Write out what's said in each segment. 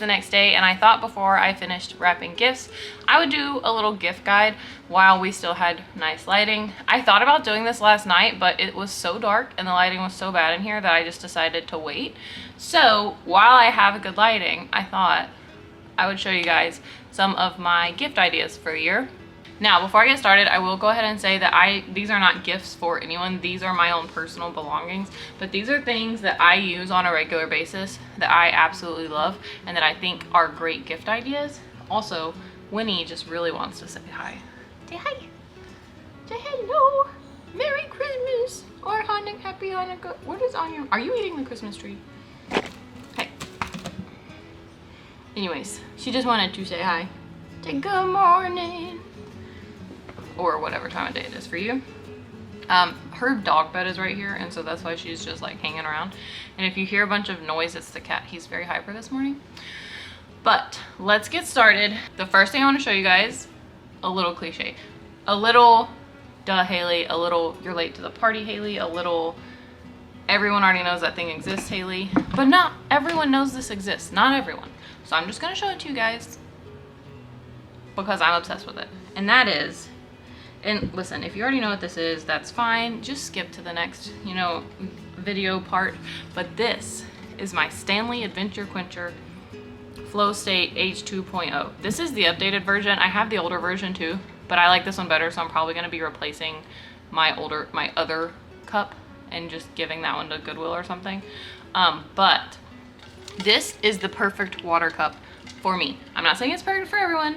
next day, and I thought before I finished wrapping gifts, I would do a little gift guide while we still had nice lighting. I thought about doing this last night, but it was so dark and the lighting was so bad in here that I just decided to wait. So while I have good lighting, I thought I would show you guys some of my gift ideas for a year. Now, before I get started, I will go ahead and say that these are not gifts for anyone. These are my own personal belongings, but these are things that I use on a regular basis that I absolutely love and that I think are great gift ideas. Also, Winnie just really wants to say hi. Say hi. Say hello. Merry Christmas or Happy Hanukkah. What is on your... Are you eating the Christmas tree? Hey. Anyways, she just wanted to say hi. Say good morning. Or whatever time of day it is for you. Her dog bed is right here, and so that's why she's just like hanging around. And if you hear a bunch of noise, it's the cat. He's very hyper this morning. But let's get started. The first thing I want to show you guys, a little cliche. A little duh Haley, a little you're late to the party Haley, a little everyone already knows that thing exists Haley. But not everyone knows this exists. Not everyone. So I'm just going to show it to you guys because I'm obsessed with it. And that is... And listen, if you already know what this is, that's fine. Just skip to the next, video part. But this is my Stanley Adventure Quencher Flow State H2.0. This is the updated version. I have the older version too, but I like this one better, so I'm probably going to be replacing my other cup and just giving that one to Goodwill or something. But this is the perfect water cup for me. I'm not saying it's perfect for everyone,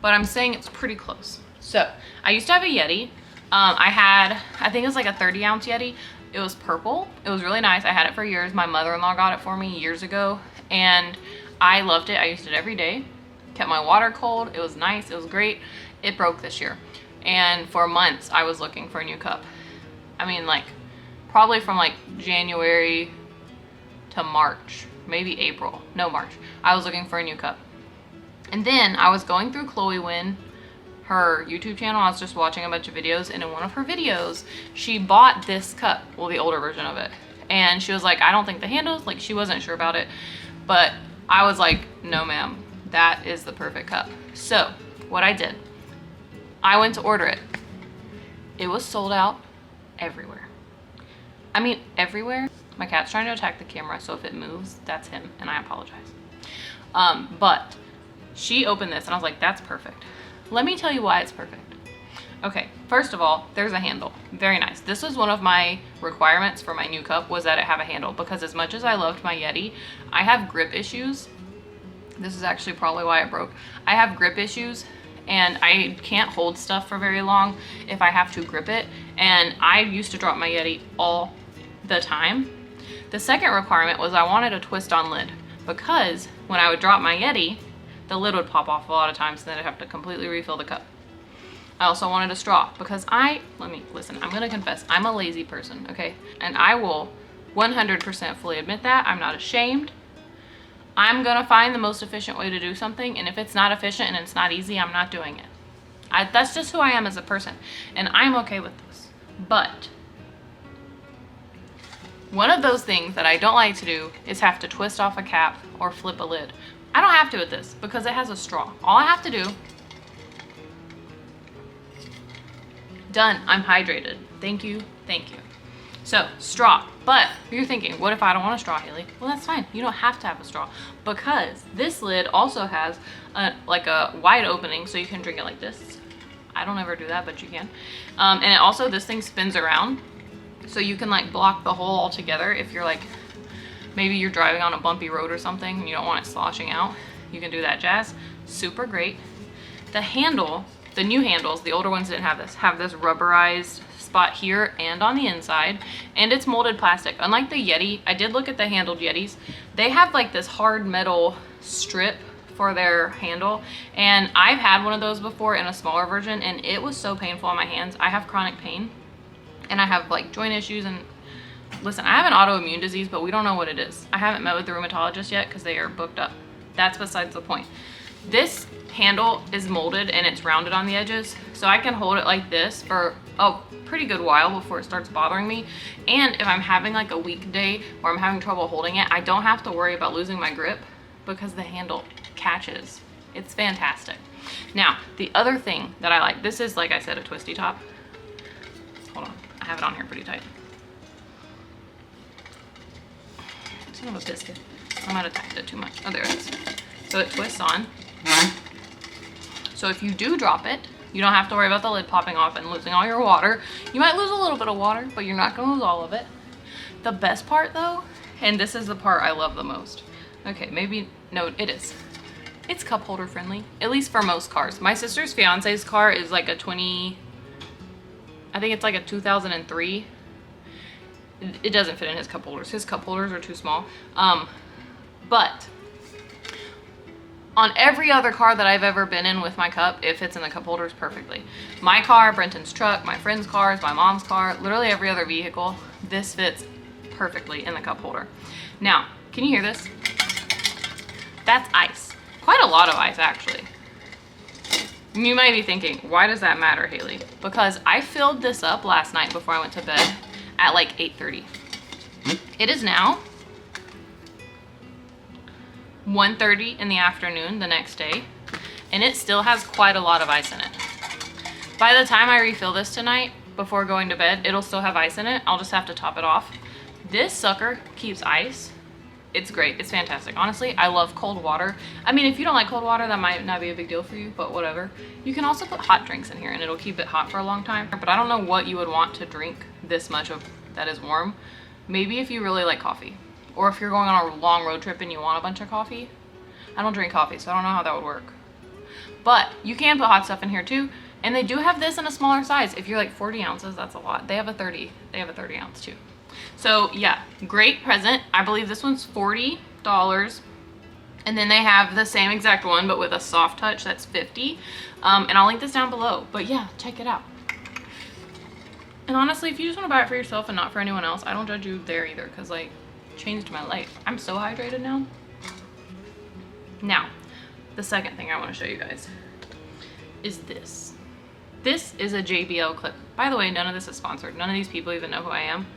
but I'm saying it's pretty close. So I used to have a Yeti. I think it was like a 30-ounce Yeti. It was purple. It was really nice. I had it for years. My mother-in-law got it for me years ago, and I loved it. I used it every day. Kept my water cold. It was nice. It was great. It broke this year, and for months I was looking for a new cup. I mean, like probably from like January to March, maybe April. No, March. I was looking for a new cup, and then I was going through Chloe Wynn, her YouTube channel. I was just watching a bunch of videos, and in one of her videos she bought this cup, well, the older version of it, and she was like, I don't think the handles, like she wasn't sure about it, but I was like, no ma'am, that is the perfect cup. So what I did, I went to order it. It was sold out everywhere. I mean everywhere. My cat's trying to attack the camera, so if it moves, that's him, and I apologize. But she opened this and I was like, that's perfect. Let me tell you why it's perfect. Okay, first of all, there's a handle. Very nice. This was one of my requirements for my new cup, was that it have a handle, because as much as I loved my Yeti, I have grip issues. This is actually probably why it broke. I have grip issues, and I can't hold stuff for very long if I have to grip it, and I used to drop my Yeti all the time. The second requirement was I wanted a twist-on lid, because when I would drop my Yeti, the lid would pop off a lot of times, and then I'd have to completely refill the cup. I also wanted a straw because listen, I'm gonna confess, I'm a lazy person, okay? And I will 100% fully admit that. I'm not ashamed. I'm gonna find the most efficient way to do something, and if it's not efficient and it's not easy, I'm not doing it. That's just who I am as a person, and I'm okay with this. But one of those things that I don't like to do is have to twist off a cap or flip a lid. I don't have to with this because it has a straw. All I have to do, done, I'm hydrated. Thank you, thank you. So, straw. But you're thinking, what if I don't want a straw, Haley? Well, that's fine. You don't have to have a straw, because this lid also has like a wide opening, so you can drink it like this. I don't ever do that, but you can. And it also, this thing spins around, so you can like block the hole altogether if you're like, maybe you're driving on a bumpy road or something and you don't want it sloshing out. You can do that jazz. Super great. The handle, the new handles, the older ones didn't have this rubberized spot here and on the inside, and it's molded plastic. Unlike the Yeti, I did look at the handled Yetis. They have like this hard metal strip for their handle, and I've had one of those before in a smaller version, and it was so painful on my hands. I have chronic pain, and I have like joint issues, and listen, I have an autoimmune disease, but we don't know what it is. I haven't met with the rheumatologist yet because they are booked up. That's besides the point. This handle is molded and it's rounded on the edges, so I can hold it like this for a pretty good while before it starts bothering me. And if I'm having like a weekday where I'm having trouble holding it, I don't have to worry about losing my grip because the handle catches. It's fantastic. Now, the other thing that I like, this is, like I said, a twisty top. Hold on, I have it on here pretty tight. Son of a biscuit. I might have tightened it too much. Oh, there it is. So it twists on. So if you do drop it, you don't have to worry about the lid popping off and losing all your water. You might lose a little bit of water, but you're not gonna lose all of it. The best part though, and this is the part I love the most. Okay, maybe, no, it is. It's cup holder friendly, at least for most cars. My sister's fiance's car is like a I think it's like a 2003. It doesn't fit in his cup holders. His cup holders are too small. But on every other car that I've ever been in with my cup, it fits in the cup holders perfectly. My car, Brenton's truck, my friend's cars, my mom's car, literally every other vehicle, this fits perfectly in the cup holder. Now, can you hear this? That's ice. Quite a lot of ice, actually. You might be thinking, why does that matter, Haley? Because I filled this up last night before I went to bed at like 8:30. It is now 1:30 in the afternoon the next day, and it still has quite a lot of ice in it. By the time I refill this tonight, before going to bed, it'll still have ice in it. I'll just have to top it off. This sucker keeps ice. It's great. It's fantastic. Honestly, I love cold water. I mean, if you don't like cold water, that might not be a big deal for you, but whatever. You can also put hot drinks in here and it'll keep it hot for a long time. But I don't know what you would want to drink this much of that is warm. Maybe if you really like coffee, or if you're going on a long road trip and you want a bunch of coffee. I don't drink coffee, so I don't know how that would work. But you can put hot stuff in here too. And they do have this in a smaller size. If you're like 40 ounces, that's a lot. They have a 30 ounce too. So yeah, great present. I believe this one's $40. And then they have the same exact one, but with a soft touch, that's $50. And I'll link this down below. But yeah, check it out. And honestly, if you just want to buy it for yourself and not for anyone else, I don't judge you there either, because like, it changed my life. I'm so hydrated now. Now, the second thing I want to show you guys is this. This is a JBL clip. By the way, none of this is sponsored. None of these people even know who I am.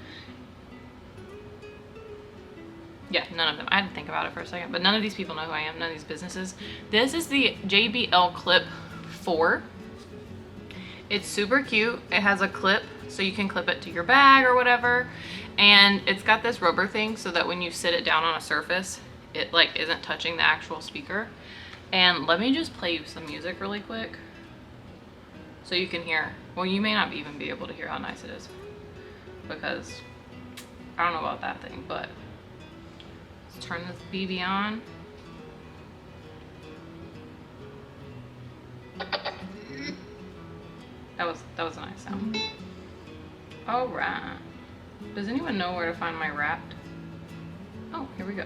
Yeah, none of them. I had to think about it for a second, but none of these people know who I am, none of these businesses. This is the JBL Clip 4. It's super cute. It has a clip, so you can clip it to your bag or whatever. And it's got this rubber thing so that when you sit it down on a surface, it like isn't touching the actual speaker. And let me just play you some music really quick so you can hear. Well, you may not even be able to hear how nice it is, because I don't know about that thing, but let's turn this BB on. That was a nice sound. All right. Does anyone know where to find my Wrapped? Oh, here we go.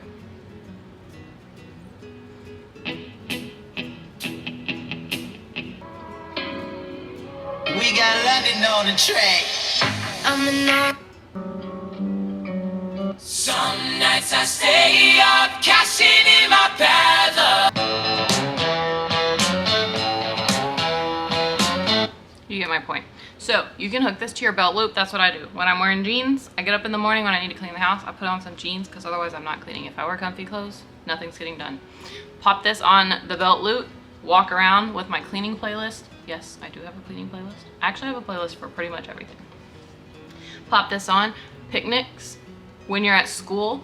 We got London on the track. Some nights I stay up, cashing in my bad luck. You get my point. So you can hook this to your belt loop. That's what I do. When I'm wearing jeans, I get up in the morning when I need to clean the house, I put on some jeans because otherwise I'm not cleaning. If I wear comfy clothes, nothing's getting done. Pop this on the belt loop, walk around with my cleaning playlist. Yes, I do have a cleaning playlist. I actually have a playlist for pretty much everything. Pop this on. Picnics, when you're at school,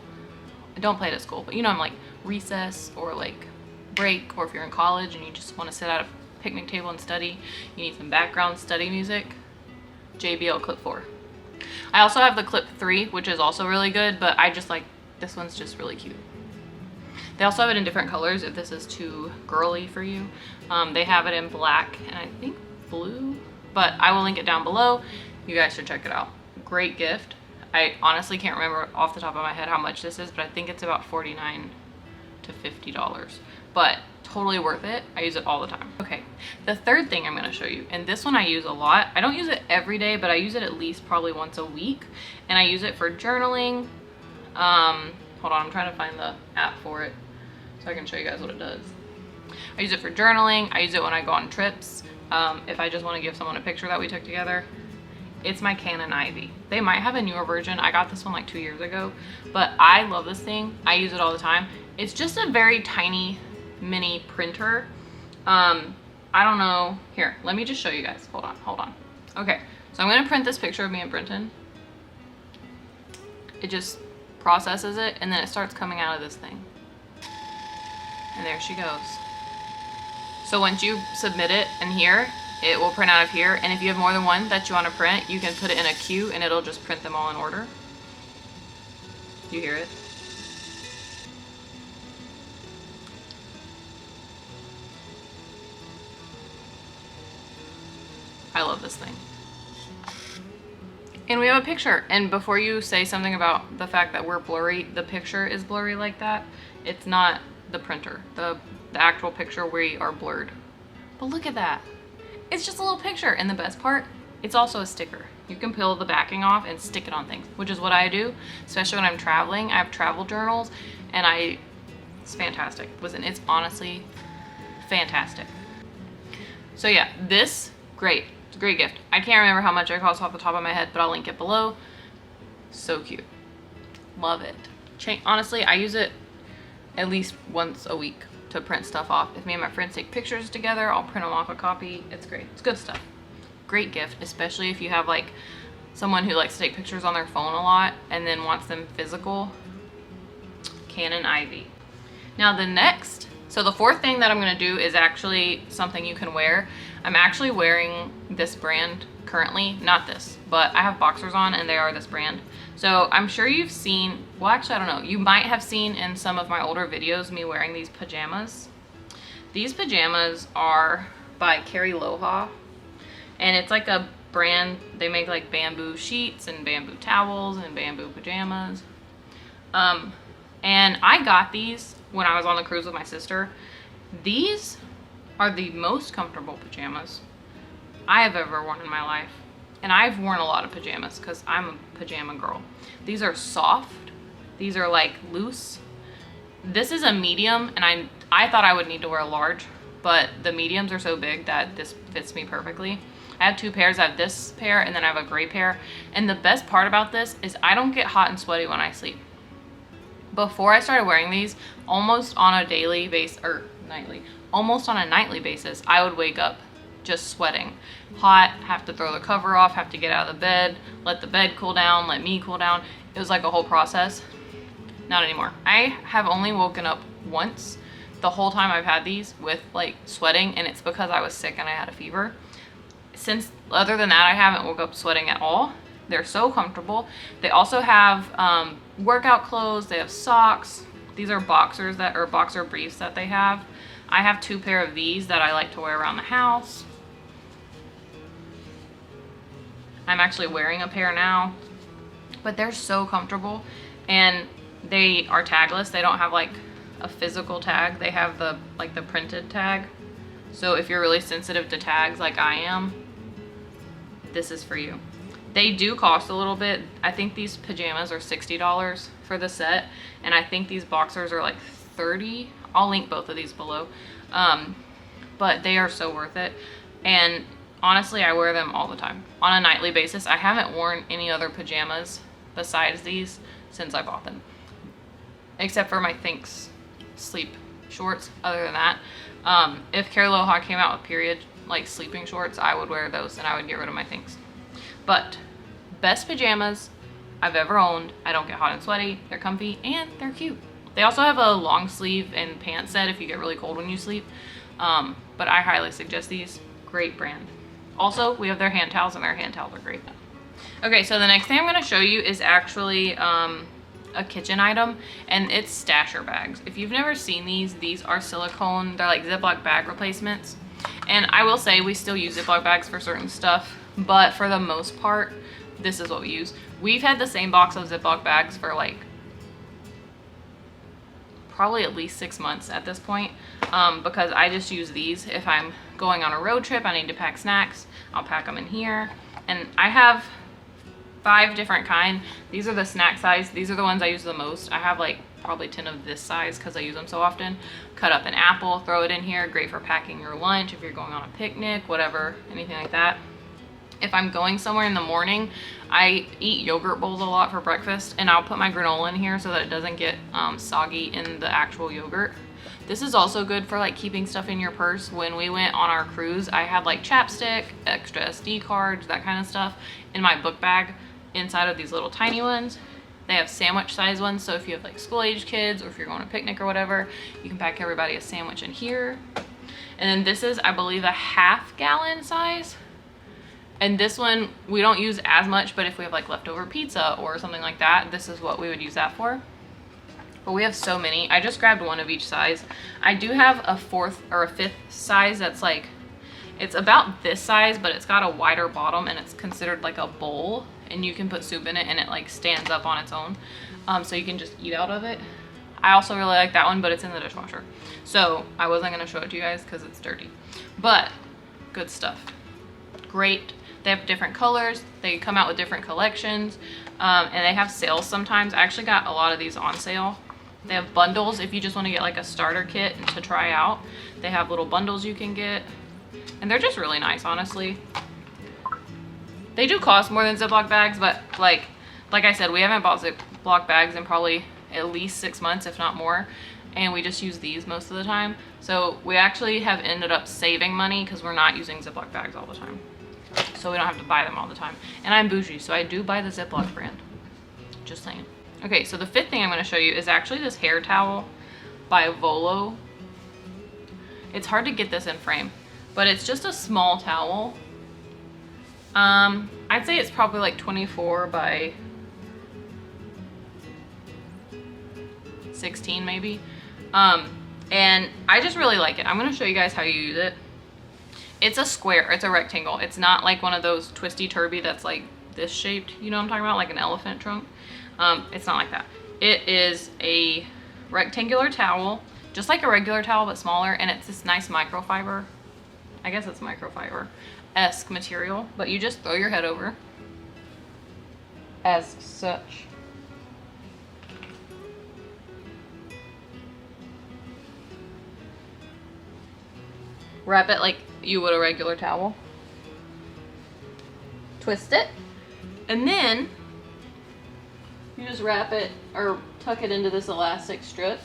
don't play it at school, but you know, I'm like recess or like break, or if you're in college and you just want to sit at a picnic table and study, you need some background study music, JBL Clip 4. I also have the Clip 3, which is also really good, but I just like, this one's just really cute. They also have it in different colors if this is too girly for you. They have it in black and I think blue, but I will link it down below. You guys should check it out. Great gift. I honestly can't remember off the top of my head how much this is, but I think it's about $49 to $50, but totally worth it. I use it all the time. Okay, the third thing I'm going to show you, and this one I use a lot. I don't use it every day, but I use it at least probably once a week, and I use it for journaling. Hold on, I'm trying to find the app for it so I can show you guys what it does. I use it for journaling. I use it when I go on trips. If I just want to give someone a picture that we took together. It's my Canon Ivy. They might have a newer version. I got this one like 2 years ago, but I love this thing. I use it all the time. It's just a very tiny mini printer. I don't know. Here, let me just show you guys. Hold on. Okay, so I'm gonna print this picture of me and Brenton. It just processes it, and then it starts coming out of this thing. And there she goes. So once you submit it in here, it will print out of here. And if you have more than one that you want to print, you can put it in a queue and it'll just print them all in order. You hear it? I love this thing. And we have a picture. And before you say something about the fact that we're blurry, the picture is blurry like that. It's not the printer. The actual picture, we are blurred. But look at that. It's just a little picture. And the best part, it's also a sticker. You can peel the backing off and stick it on things, which is what I do, especially when I'm traveling. I have travel journals, and it's fantastic. Listen, it's honestly fantastic. So yeah, great. It's a great gift. I can't remember how much it costs off the top of my head, but I'll link it below. So cute. Love it. Honestly, I use it at least once a week to print stuff off. If me and my friends take pictures together, I'll print them off a copy. It's great. It's good stuff. Great gift, especially if you have like someone who likes to take pictures on their phone a lot and then wants them physical. Canon Ivy. Now so the fourth thing that I'm gonna do is actually something you can wear. I'm actually wearing this brand currently, not this, but I have boxers on and they are this brand. So I'm sure you've seen, well actually I don't know, you might have seen in some of my older videos me wearing these pajamas. These pajamas are by Carrie Loha, and it's like a brand, they make like bamboo sheets and bamboo towels and bamboo pajamas. And I got these when I was on the cruise with my sister. These are the most comfortable pajamas I have ever worn in my life. And I've worn a lot of pajamas because I'm a pajama girl. These are soft. These are like loose. This is a medium, and I thought I would need to wear a large, but the mediums are so big that this fits me perfectly. I have two pairs. I have this pair and then I have a gray pair. And the best part about this is I don't get hot and sweaty when I sleep. Before I started wearing these, almost on a daily basis, or nightly, almost on a nightly basis, I would wake up just sweating. Hot, have to throw the cover off, have to get out of the bed, let the bed cool down, let me cool down. It was like a whole process. Not anymore. I have only woken up once the whole time I've had these with like sweating, and it's because I was sick and I had a fever. Since, other than that, I haven't woke up sweating at all. They're so comfortable. They also have workout clothes. They have socks. These are boxers boxer briefs that they have. I have two pair of these that I like to wear around the house. I'm actually wearing a pair now, but they're so comfortable, and they are tagless. They don't have like a physical tag. They have the printed tag. So if you're really sensitive to tags like I am, this is for you. They do cost a little bit. I think these pajamas are $60 for the set, and I think these boxers are like $30. I'll link both of these below. But they are so worth it. And honestly, I wear them all the time on a nightly basis. I haven't worn any other pajamas besides these since I bought them, except for my Thinx sleep shorts. Other than that, if Carrie Loha came out with period like sleeping shorts, I would wear those and I would get rid of my Thinx. But best pajamas I've ever owned. I don't get hot and sweaty. They're comfy and they're cute. They also have a long sleeve and pants set if you get really cold when you sleep. But I highly suggest these. Great brand. Also, we have their hand towels, and their hand towels are great. Okay, so the next thing I'm going to show you is actually a kitchen item, and it's stasher bags. If you've never seen these are silicone. They're like Ziploc bag replacements. And I will say we still use Ziploc bags for certain stuff, but for the most part, this is what we use. We've had the same box of Ziploc bags for like probably at least 6 months at this point, because I just use these. If I'm going on a road trip, I need to pack snacks, I'll pack them in here. And I have 5 different kind. These are the snack size. These are the ones I use the most. I have like probably 10 of this size because I use them so often. Cut up an apple, throw it in here. Great for packing your lunch if you're going on a picnic, whatever, anything like that. If I'm going somewhere in the morning, I eat yogurt bowls a lot for breakfast, and I'll put my granola in here so that it doesn't get soggy in the actual yogurt. This is also good for like keeping stuff in your purse. When we went on our cruise, I had like chapstick, extra SD cards, that kind of stuff in my book bag inside of these little tiny ones. They have sandwich size ones, so if you have like school age kids or if you're going to a picnic or whatever, you can pack everybody a sandwich in here. And then this is, I believe, a half gallon size. And this one we don't use as much, but if we have like leftover pizza or something like that, this is what we would use that for. But we have so many. I just grabbed one of each size. I do have a fourth or a fifth size that's like, it's about this size, but it's got a wider bottom and it's considered like a bowl, and you can put soup in it and it like stands up on its own. So you can just eat out of it. I also really like that one, but it's in the dishwasher. So I wasn't gonna show it to you guys because it's dirty, but good stuff. Great. They have different colors. They come out with different collections, and they have sales sometimes. I actually got a lot of these on sale. They have bundles if you just want to get like a starter kit to try out. They have little bundles you can get, and they're just really nice, honestly. They do cost more than Ziploc bags, but like I said, we haven't bought Ziploc bags in probably at least 6 months, if not more, and we just use these most of the time. So we actually have ended up saving money because we're not using Ziploc bags all the time, so we don't have to buy them all the time. And I'm bougie, so I do buy the Ziploc brand. Just saying. Okay, so the fifth thing I'm going to show you is actually this hair towel by Volo. It's hard to get this in frame, but it's just a small towel. I'd say it's probably like 24 by 16 maybe. And I just really like it. I'm going to show you guys how you use it. It's a square, it's a rectangle. It's not like one of those twisty turby that's like this shaped, you know what I'm talking about, like an elephant trunk. It's not like that. It is a rectangular towel, just like a regular towel but smaller, and it's this nice microfiber, I guess it's microfiber-esque material, but you just throw your head over as such. Wrap it like you would a regular towel. Twist it, and then you just wrap it or tuck it into this elastic strip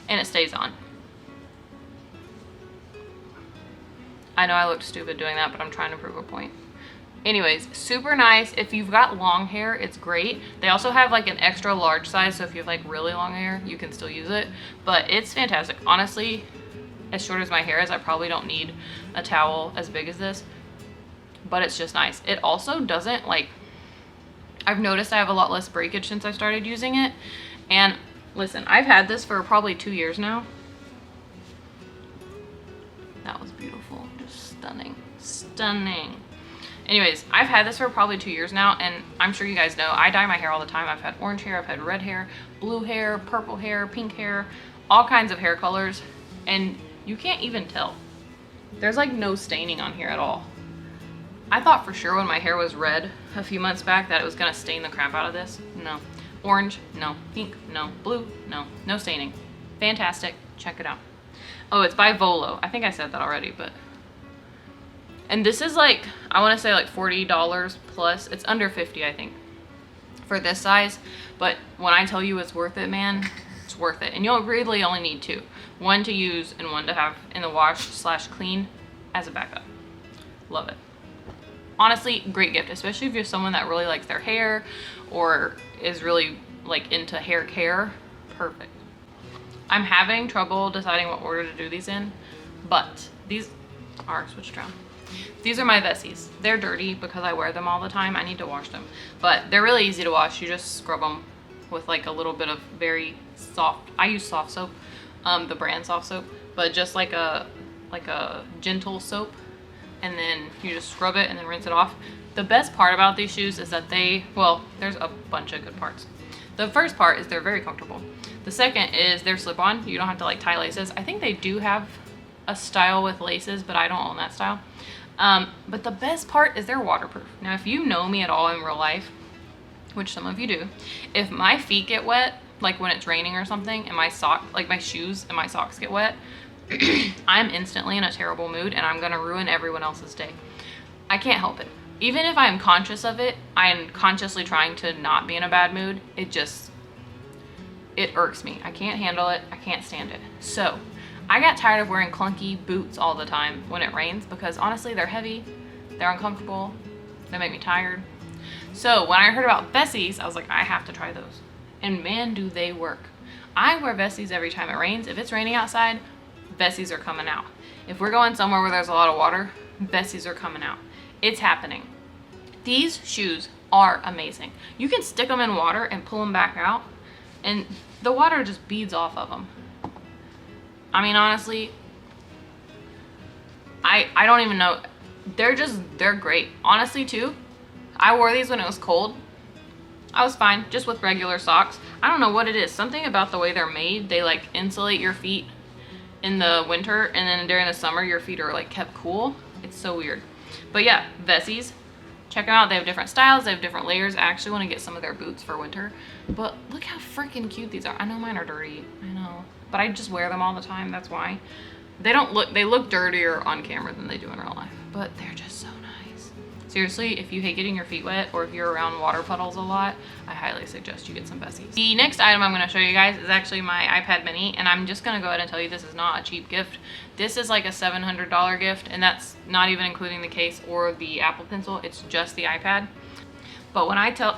and it stays on. I know I looked stupid doing that, but I'm trying to prove a point. Anyways, super nice. If you've got long hair, it's great. They also have like an extra large size, so if you have like really long hair, you can still use it. But it's fantastic. Honestly, as short as my hair is, I probably don't need a towel as big as this, but it's just nice. It also doesn't like, I've noticed I have a lot less breakage since I started using it. And listen, I've had this for probably 2 years now. That was beautiful, just stunning, stunning. Anyways, I've had this for probably 2 years now, and I'm sure you guys know I dye my hair all the time. I've had orange hair, I've had red hair, blue hair, purple hair, pink hair, all kinds of hair colors, and you can't even tell. There's like no staining on here at all. I thought for sure when my hair was red a few months back that it was gonna stain the crap out of this. No. Orange, no. Pink, no. Blue, no. No staining. Fantastic. Check it out. Oh, it's by Volo. I think I said that already, but... And this is like, I want to say like $40 plus. It's under 50, I think, for this size. But when I tell you it's worth it, man, it's worth it. And you'll really only need two. One to use and one to have in the wash / clean as a backup. Love it. Honestly, great gift, especially if you're someone that really likes their hair or is really like into hair care. Perfect. I'm having trouble deciding what order to do these in, but these are switched around. These are my Vessies. They're dirty because I wear them all the time. I need to wash them, but they're really easy to wash. You just scrub them with like a little bit of very soft, I use soft soap, the brand soft soap, but just like a gentle soap, and then you just scrub it and then rinse it off. The best part about these shoes is that there's a bunch of good parts. The first part is they're very comfortable. The second is they're slip-on. You don't have to like tie laces. I think they do have a style with laces, but I don't own that style. But the best part is they're waterproof. Now, if you know me at all in real life, which some of you do, if my feet get wet, like when it's raining or something, and my shoes and my socks get wet, I'm instantly in a terrible mood and I'm gonna ruin everyone else's day. I can't help it. even if I'm conscious of it, I'm consciously trying to not be in a bad mood. It irks me. I can't handle it. I can't stand it. So I got tired of wearing clunky boots all the time when it rains because honestly, they're heavy, they're uncomfortable, they make me tired. So when I heard about Vessies, I was like, I have to try those. And man, do they work. I wear Vessies every time it rains. If it's raining outside, Vessies are coming out. If we're going somewhere where there's a lot of water, Vessies are coming out. It's happening. These shoes are amazing. You can stick them in water and pull them back out, and the water just beads off of them. I mean, honestly, I don't even know. They're great. Honestly, too, I wore these when it was cold. I was fine, just with regular socks. I don't know what it is. Something about the way they're made. They like insulate your feet in the winter, and then during the summer, your feet are like kept cool. It's so weird. But yeah, Vessies. Check them out. They have different styles. They have different layers. I actually want to get some of their boots for winter. But look how freaking cute these are. I know mine are dirty. I know. But I just wear them all the time. That's why. They look dirtier on camera than they do in real life. But they're just so nice. Seriously, if you hate getting your feet wet or if you're around water puddles a lot, I highly suggest you get some Vessies. The next item I'm going to show you guys is actually my iPad mini. And I'm just going to go ahead and tell you this is not a cheap gift. This is like a $700 gift, and that's not even including the case or the Apple Pencil. It's just the iPad. But when I tell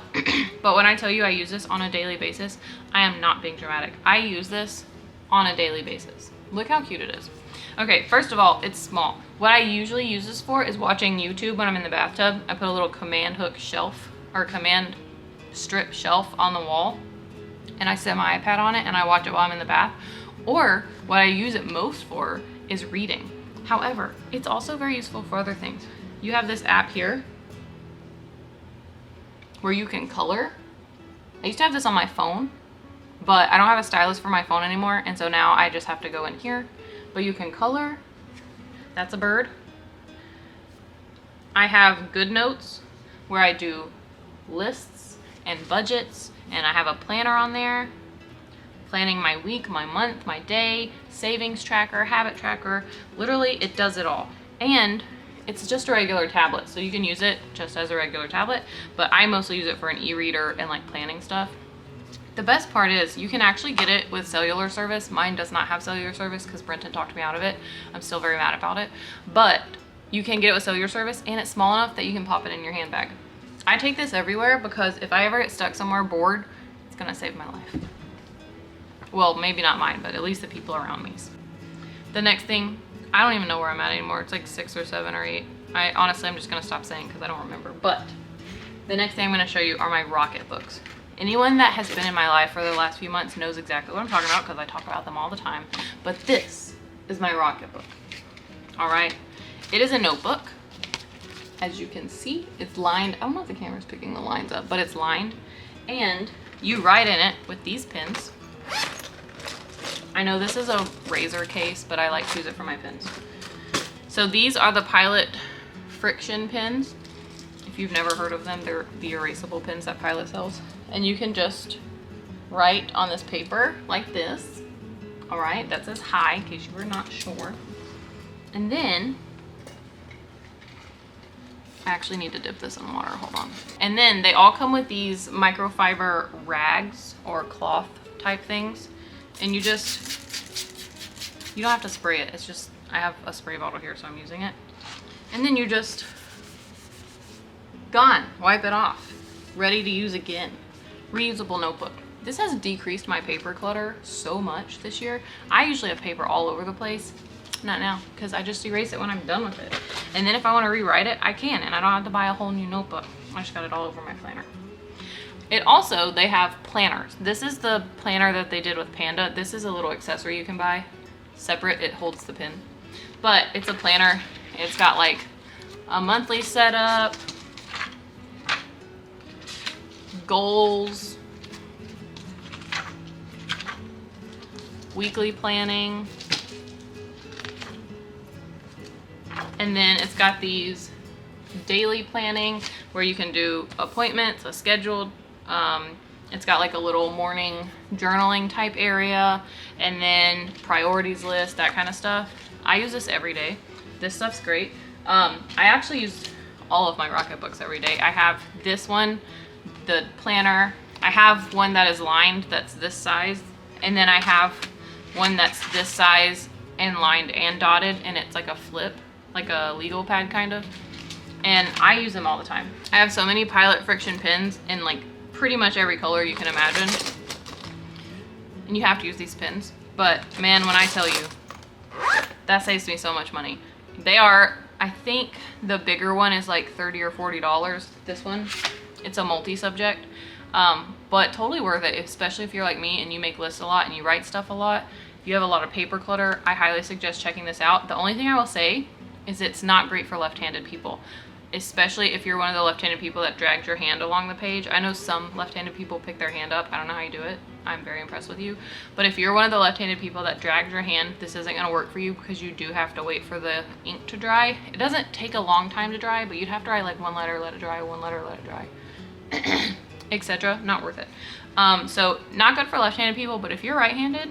you I use this on a daily basis, I am not being dramatic. I use this on a daily basis. Look how cute it is. Okay, first of all, it's small. What I usually use this for is watching YouTube when I'm in the bathtub. I put a little command hook shelf or command strip shelf on the wall, and I set my iPad on it and I watch it while I'm in the bath. Or what I use it most for is reading. However, it's also very useful for other things. You have this app here where you can color. I used to have this on my phone, but I don't have a stylus for my phone anymore, and so now I just have to go in here. But you can color. That's a bird. I have GoodNotes where I do lists and budgets, and I have a planner on there. Planning my week, my month, my day, savings tracker, habit tracker. Literally, it does it all. And it's just a regular tablet, so you can use it just as a regular tablet, but I mostly use it for an e-reader and like planning stuff. The best part is you can actually get it with cellular service. Mine does not have cellular service because Brenton talked me out of it. I'm still very mad about it, but you can get it with cellular service, and it's small enough that you can pop it in your handbag. I take this everywhere because if I ever get stuck somewhere bored, it's gonna save my life. Well, maybe not mine, but at least the people around me. The next thing, I don't even know where I'm at anymore. It's like 6 or 7 or 8. Honestly, I'm just gonna stop saying because I don't remember. But the next thing I'm gonna show you are my Rocket books. Anyone that has been in my life for the last few months knows exactly what I'm talking about because I talk about them all the time. But this is my Rocket book. All right. It is a notebook. As you can see, it's lined. I don't know if the camera's picking the lines up, but it's lined. And you write in it with these pens. I know this is a razor case, but I like to use it for my pens. So these are the Pilot friction pens. If you've never heard of them, they're the erasable pens that Pilot sells. And you can just write on this paper like this. All right, that says hi in case you were not sure. And then, I actually need to dip this in water, hold on. And then they all come with these microfiber rags or cloth type things. And you don't have to spray it. It's just, I have a spray bottle here, so I'm using it. And then you just, gone, wipe it off. Ready to use again. Reusable notebook. This has decreased my paper clutter so much this year. I usually have paper all over the place. Not now, because I just erase it when I'm done with it. And then if I want to rewrite it, I can, and I don't have to buy a whole new notebook. I just got it all over my planner. It also, they have planners. This is the planner that they did with Panda. This is a little accessory you can buy. Separate, it holds the pen. But it's a planner. It's got like a monthly setup, goals, weekly planning, and then it's got these daily planning where you can do appointments, a scheduled, it's got like a little morning journaling type area, and then priorities list, that kind of stuff. I use this every day. This stuff's great. I actually use all of my Rocketbooks every day. I have this one, the planner. I have one that is lined that's this size, and then I have one that's this size and lined and dotted, and it's like a flip, like a legal pad kind of. And I use them all the time. I have so many Pilot Friction pins in like pretty much every color you can imagine. And you have to use these pins. But man, when I tell you, that saves me so much money. They are, I think the bigger one is like $30 or $40. This one, it's a multi-subject. But totally worth it, especially if you're like me and you make lists a lot and you write stuff a lot. If you have a lot of paper clutter, I highly suggest checking this out. The only thing I will say is it's not great for left-handed people, especially if you're one of the left-handed people that drags your hand along the page. I know some left-handed people pick their hand up. I don't know how you do it. I'm very impressed with you. But if you're one of the left-handed people that drags your hand, this isn't going to work for you because you do have to wait for the ink to dry. It doesn't take a long time to dry, but you'd have to write like one letter, let it dry, one letter, let it dry, etc. Not worth it. So not good for left-handed people, but if you're right-handed,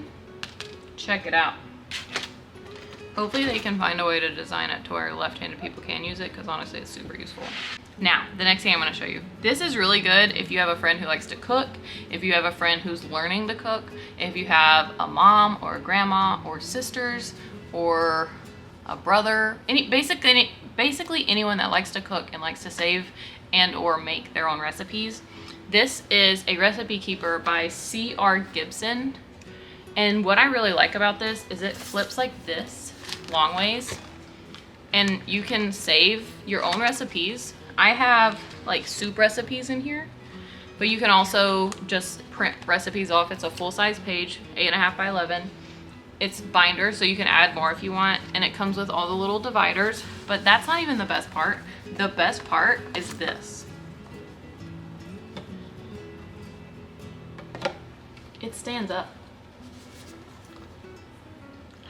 check it out. Hopefully they can find a way to design it to where left-handed people can use it, because honestly it's super useful. Now, the next thing I'm going to show you. This is really good if you have a friend who likes to cook, if you have a friend who's learning to cook, if you have a mom or a grandma or sisters or a brother, basically anyone that likes to cook and likes to save and or make their own recipes. This is a recipe keeper by C.R. Gibson. And what I really like about this is it flips like this long ways, and you can save your own recipes. I have like soup recipes in here, but you can also just print recipes off. It's a full-size page, 8.5 by 11. It's binder, so you can add more if you want, and it comes with all the little dividers. But that's not even the best part. The best part is this. It stands up.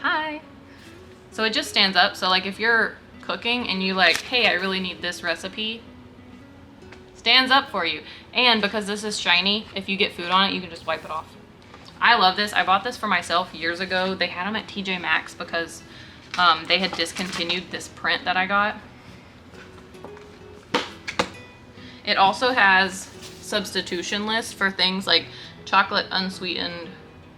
Hi. So it just stands up. So like if you're cooking and you like, hey, I really need this recipe, stands up for you. And because this is shiny, if you get food on it, you can just wipe it off. I love this. I bought this for myself years ago. They had them at TJ Maxx because they had discontinued this print that I got. It also has substitution lists for things like chocolate unsweetened.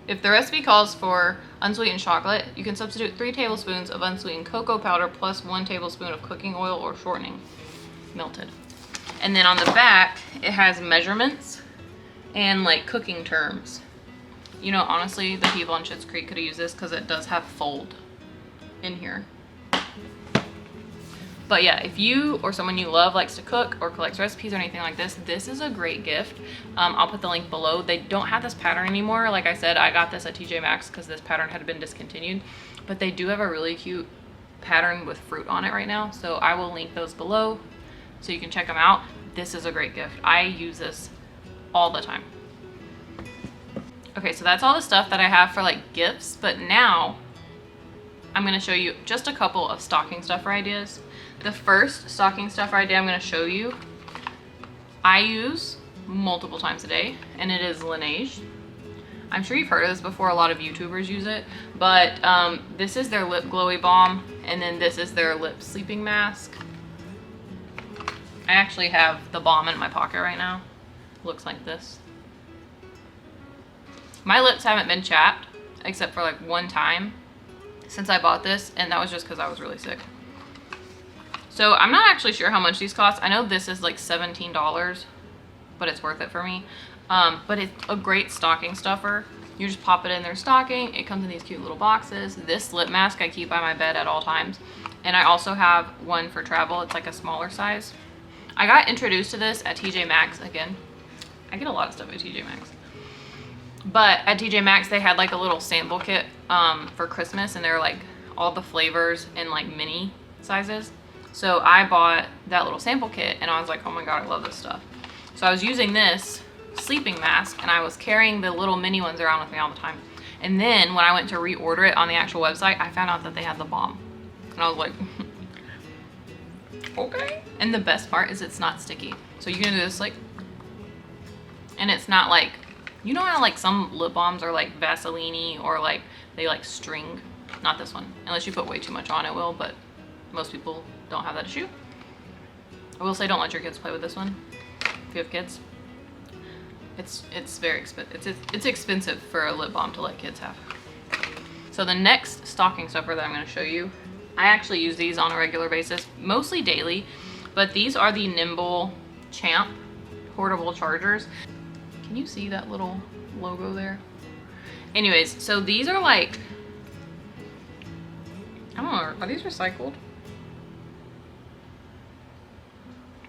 If the recipe calls for unsweetened chocolate, you can substitute 3 tablespoons of unsweetened cocoa powder plus 1 tablespoon of cooking oil or shortening, melted. And then on the back, it has measurements and like cooking terms. You know, honestly, the people on Schitt's Creek could have used this because it does have fold in here. But yeah, if you or someone you love likes to cook or collects recipes or anything like this, this is a great gift. I'll put the link below. They don't have this pattern anymore. Like I said, I got this at TJ Maxx because this pattern had been discontinued. But they do have a really cute pattern with fruit on it right now. So I will link those below so you can check them out. This is a great gift. I use this all the time. Okay, so that's all the stuff that I have for like gifts. But now I'm going to show you just a couple of stocking stuffer ideas. The first stocking stuffer idea I'm going to show you, I use multiple times a day, and it is Laneige. I'm sure you've heard of this before. A lot of YouTubers use it, but this is their lip glowy balm, and then this is their lip sleeping mask. I actually have the balm in my pocket right now. Looks like this. My lips haven't been chapped except for like one time since I bought this, and that was just because I was really sick. So I'm not actually sure how much these cost. I know this is like $17, but it's worth it for me. But it's a great stocking stuffer. You just pop it in their stocking. It comes in these cute little boxes. This lip mask I keep by my bed at all times. And I also have one for travel. It's like a smaller size. I got introduced to this at TJ Maxx. Again, I get a lot of stuff at TJ Maxx. But at TJ Maxx, they had like a little sample kit for Christmas, and they were like all the flavors in like mini sizes. So I bought that little sample kit, and I was like, oh my god, I love this stuff. So I was using this sleeping mask, and I was carrying the little mini ones around with me all the time. And then when I went to reorder it on the actual website, I found out that they had the balm. And I was like, okay. And the best part is it's not sticky. So you can do this like, and it's not like, you know how like some lip balms are like Vaseline-y or like they like string? Not this one. Unless you put way too much on, it will, but most people don't have that issue. I will say don't let your kids play with this one if you have kids. It's very expensive. It's expensive for a lip balm to let kids have. So the next stocking stuffer that I'm going to show you, I actually use these on a regular basis, mostly daily, but these are the Nimble Champ portable chargers. Can you see that little logo there? Anyways, so these are like, I don't know, are these recycled?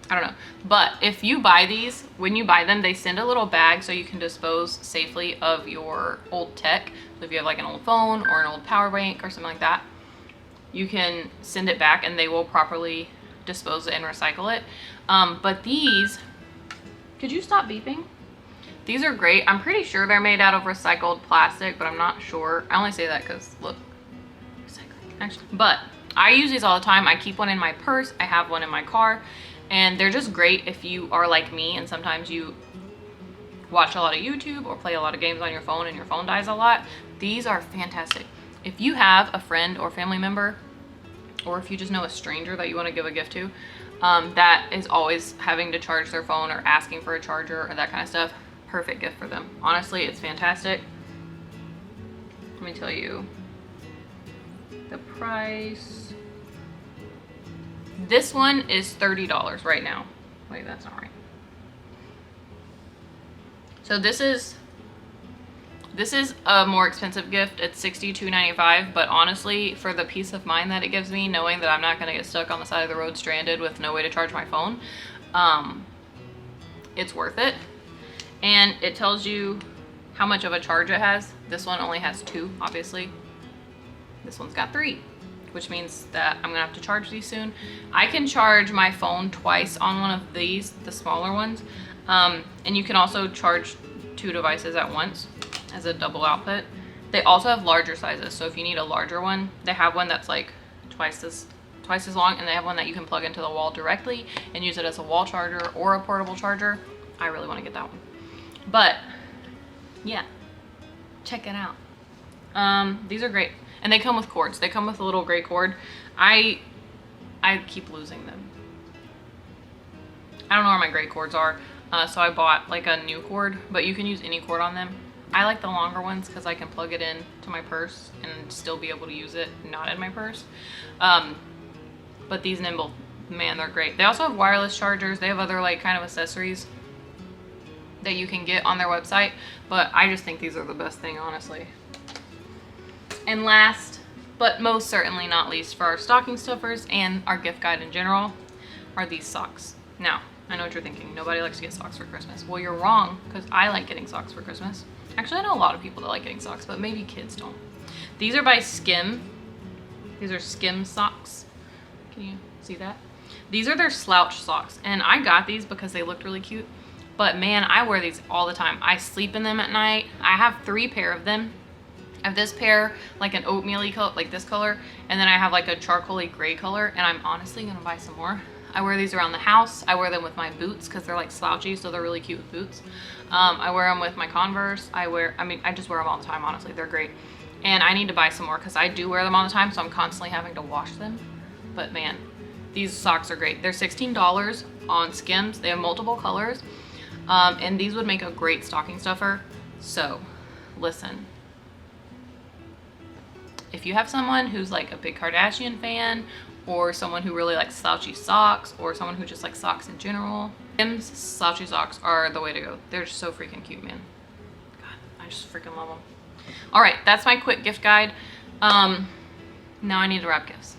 I don't know, but if you buy these, when you buy them, they send a little bag so you can dispose safely of your old tech. So if you have like an old phone or an old power bank or something like that, you can send it back and they will properly dispose it and recycle it. But these, could you stop beeping? These are great. I'm pretty sure they're made out of recycled plastic, but I'm not sure. I only say that because look, recycling actually. But I use these all the time. I keep one in my purse. I have one in my car. And they're just great if you are like me and sometimes you watch a lot of YouTube or play a lot of games on your phone and your phone dies a lot. These are fantastic. If you have a friend or family member, or if you just know a stranger that you want to give a gift to, that is always having to charge their phone or asking for a charger or that kind of stuff, perfect gift for them. Honestly, it's fantastic. Let me tell you the price. This one is $30 right now. Wait, that's not right. So this is a more expensive gift. It's $62.95, but honestly, for the peace of mind that it gives me, knowing that I'm not gonna get stuck on the side of the road stranded with no way to charge my phone, it's worth it. And it tells you how much of a charge it has. This one only has 2, obviously. This one's got 3. Which means that I'm gonna have to charge these soon. I can charge my phone twice on one of these, the smaller ones. And you can also charge 2 devices at once as a double output. They also have larger sizes, so if you need a larger one, they have one that's like twice as long, and they have one that you can plug into the wall directly and use it as a wall charger or a portable charger. I really wanna get that one. But yeah, check it out. These are great. And they come with cords. They come with a little gray cord. I keep losing them. I don't know where my gray cords are. So I bought like a new cord, but you can use any cord on them. I like the longer ones because I can plug it in to my purse and still be able to use it not in my purse. But these Nimble, man, they're great. They also have wireless chargers. They have other like kind of accessories that you can get on their website, but I just think these are the best thing, honestly. And last, but most certainly not least for our stocking stuffers and our gift guide in general, are these socks. Now, I know what you're thinking. Nobody likes to get socks for Christmas. Well, you're wrong, because I like getting socks for Christmas. Actually, I know a lot of people that like getting socks, but maybe kids don't. These are by Skim. These are Skim socks. Can you see that? These are their slouch socks, and I got these because they looked really cute. But man, I wear these all the time. I sleep in them at night. I have 3 pair of them. I have this pair, like an oatmeal-y color, like this color, and then I have like a charcoal-y gray color, and I'm honestly gonna buy some more. I wear these around the house. I wear them with my boots because they're like slouchy, so they're really cute with boots. I wear them with my Converse. I just wear them all the time, honestly. They're great. And I need to buy some more because I do wear them all the time, so I'm constantly having to wash them. But man, these socks are great. They're $16 on Skims. They have multiple colors, and these would make a great stocking stuffer. So, listen. If you have someone who's like a big Kardashian fan, or someone who really likes slouchy socks, or someone who just likes socks in general, Skims slouchy socks are the way to go. They're just so freaking cute, man. God, I just freaking love them. All right, that's my quick gift guide. Now I need to wrap gifts.